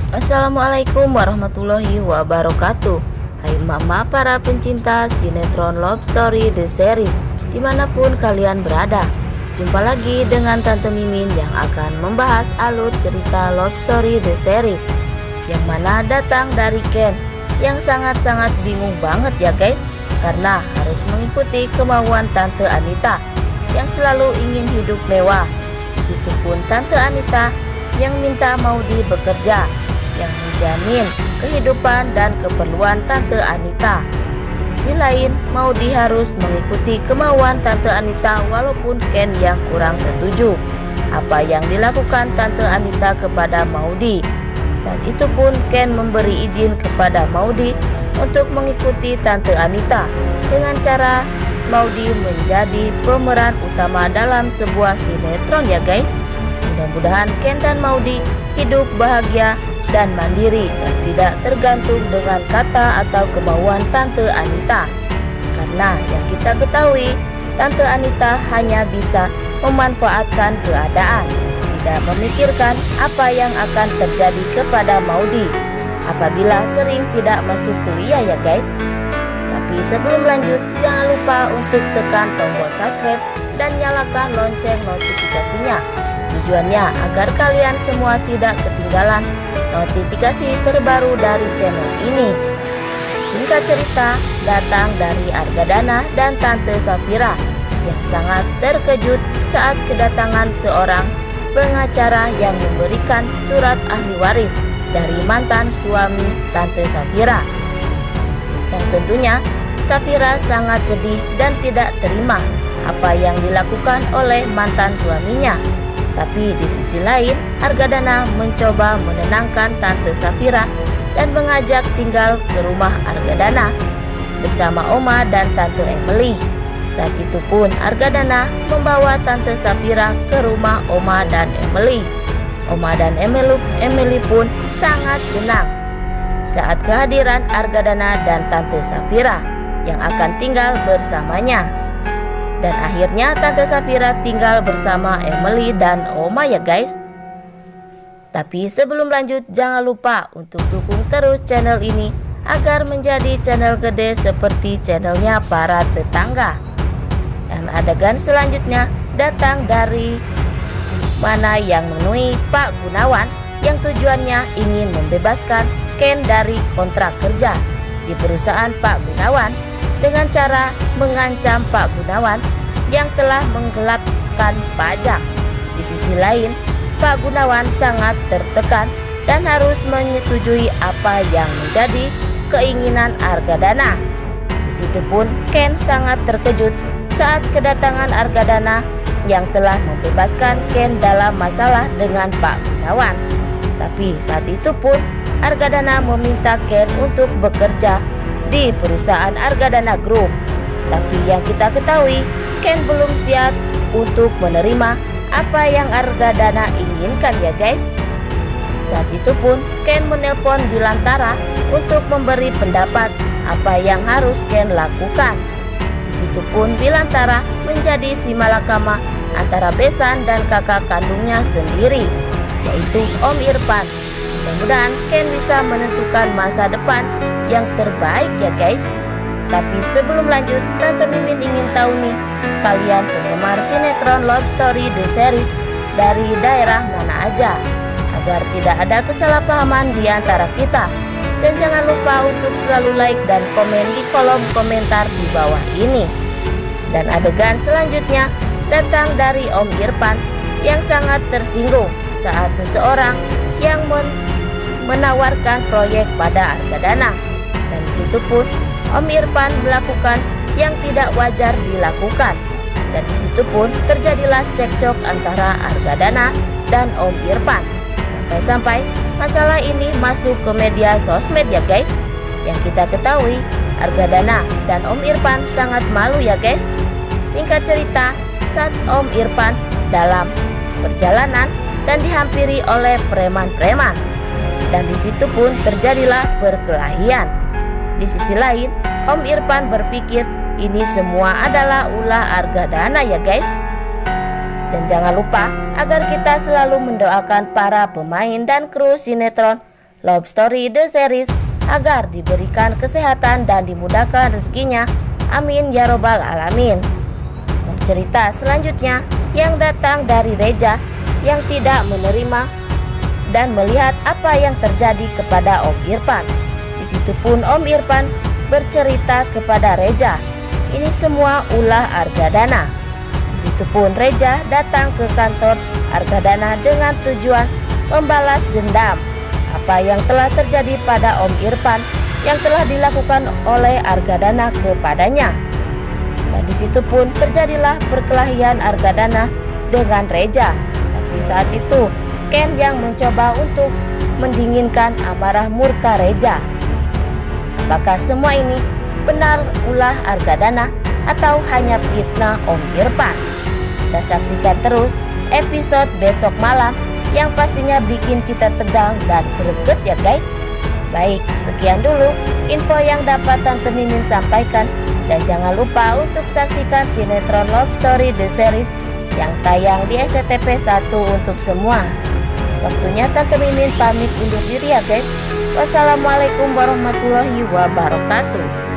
Assalamualaikum warahmatullahi wabarakatuh. Hai mama para pencinta sinetron Love Story The Series dimanapun kalian berada. Jumpa lagi dengan Tante Mimin yang akan membahas alur cerita Love Story The Series, yang mana datang dari Ken yang sangat-sangat bingung banget ya guys, karena harus mengikuti kemauan Tante Anita yang selalu ingin hidup mewah. Situ pun Tante Anita yang minta Maudy bekerja yang menjamin kehidupan dan keperluan Tante Anita. Di sisi lain, Maudy harus mengikuti kemauan Tante Anita walaupun Ken yang kurang setuju apa yang dilakukan Tante Anita kepada Maudy. Saat itu pun Ken memberi izin kepada Maudy untuk mengikuti Tante Anita dengan cara Maudy menjadi pemeran utama dalam sebuah sinetron ya guys. Mudah-mudahan Ken dan Maudy hidup bahagia dan mandiri dan tidak tergantung dengan kata atau kemauan Tante Anita. Karena yang kita ketahui, Tante Anita hanya bisa memanfaatkan keadaan, tidak memikirkan apa yang akan terjadi kepada Maudy apabila sering tidak masuk kuliah ya guys. Tapi sebelum lanjut, jangan lupa untuk tekan tombol subscribe dan nyalakan lonceng notifikasinya. Tujuannya agar kalian semua tidak ketinggalan notifikasi terbaru dari channel ini. Singkat cerita, datang dari Argadana dan Tante Safira yang sangat terkejut saat kedatangan seorang pengacara yang memberikan surat ahli waris dari mantan suami Tante Safira. Dan tentunya Safira sangat sedih dan tidak terima apa yang dilakukan oleh mantan suaminya. Tapi di sisi lain, Argadana mencoba menenangkan Tante Safira dan mengajak tinggal ke rumah Argadana bersama Oma dan Tante Emily. Saat itu pun Argadana membawa Tante Safira ke rumah Oma dan Emily. Oma dan Emily pun sangat senang saat kehadiran Argadana dan Tante Safira yang akan tinggal bersamanya. Dan akhirnya Tante Safira tinggal bersama Emily dan Oma ya guys. Tapi sebelum lanjut, jangan lupa untuk dukung terus channel ini agar menjadi channel gede seperti channelnya para tetangga. Dan adegan selanjutnya datang dari mana yang menemui Pak Gunawan yang tujuannya ingin membebaskan Ken dari kontrak kerja di perusahaan Pak Gunawan dengan cara mengancam Pak Gunawan yang telah menggelapkan pajak. Di sisi lain, Pak Gunawan sangat tertekan dan harus menyetujui apa yang menjadi keinginan Argadana. Di situ pun Ken sangat terkejut saat kedatangan Argadana yang telah membebaskan Ken dalam masalah dengan Pak Gunawan. Tapi saat itu pun Argadana meminta Ken untuk bekerja di perusahaan Argadana Group. Tapi yang kita ketahui, Ken belum siap untuk menerima apa yang Argadana inginkan ya guys. Saat itu pun Ken menelpon Bilantara untuk memberi pendapat apa yang harus Ken lakukan. Di situ pun Bilantara menjadi si malakama antara besan dan kakak kandungnya sendiri, yaitu Om Irfan. Mudah-mudahan Ken bisa menentukan masa depan yang terbaik ya guys. Tapi sebelum lanjut, Tante Mimin ingin tahu nih, kalian penggemar sinetron Love Story The Series dari daerah mana aja, agar tidak ada kesalahpahaman di antara kita. Dan jangan lupa untuk selalu like dan komen di kolom komentar di bawah ini. Dan adegan selanjutnya datang dari Om Irfan yang sangat tersinggung saat seseorang yang menawarkan proyek pada Argadana. Dan disitu pun Om Irfan melakukan yang tidak wajar dilakukan. Dan disitu pun terjadilah cekcok antara Argadana dan Om Irfan. Sampai-sampai masalah ini masuk ke media sosmed ya guys. Yang kita ketahui, Argadana dan Om Irfan sangat malu ya guys. Singkat cerita, saat Om Irfan dalam perjalanan dan dihampiri oleh preman-preman. Dan disitu pun terjadilah perkelahian. Di sisi lain, Om Irfan berpikir ini semua adalah ulah Argadana ya guys. Dan jangan lupa agar kita selalu mendoakan para pemain dan kru sinetron Love Story The Series agar diberikan kesehatan dan dimudahkan rezekinya. Amin ya robbal alamin. Dan cerita selanjutnya yang datang dari Reja yang tidak menerima dan melihat apa yang terjadi kepada Om Irfan. Di situ pun Om Irfan bercerita kepada Reja, ini semua ulah Argadana. Di situ pun Reja datang ke kantor Argadana dengan tujuan membalas dendam apa yang telah terjadi pada Om Irfan yang telah dilakukan oleh Argadana kepadanya. Dan di situ pun terjadilah perkelahian Argadana dengan Reja. Tapi saat itu Ken yang mencoba untuk mendinginkan amarah murka Reja. Apakah semua ini benar ulah Argadana atau hanya fitnah Om Irfan? Kita saksikan terus episode besok malam yang pastinya bikin kita tegang dan greget ya guys. Baik, sekian dulu info yang dapat Tante Mimin sampaikan. Dan jangan lupa untuk saksikan sinetron Love Story The Series yang tayang di SCTV 1 untuk semua. Waktunya Tante Mimin pamit undur diri ya guys. Wassalamualaikum warahmatullahi wabarakatuh.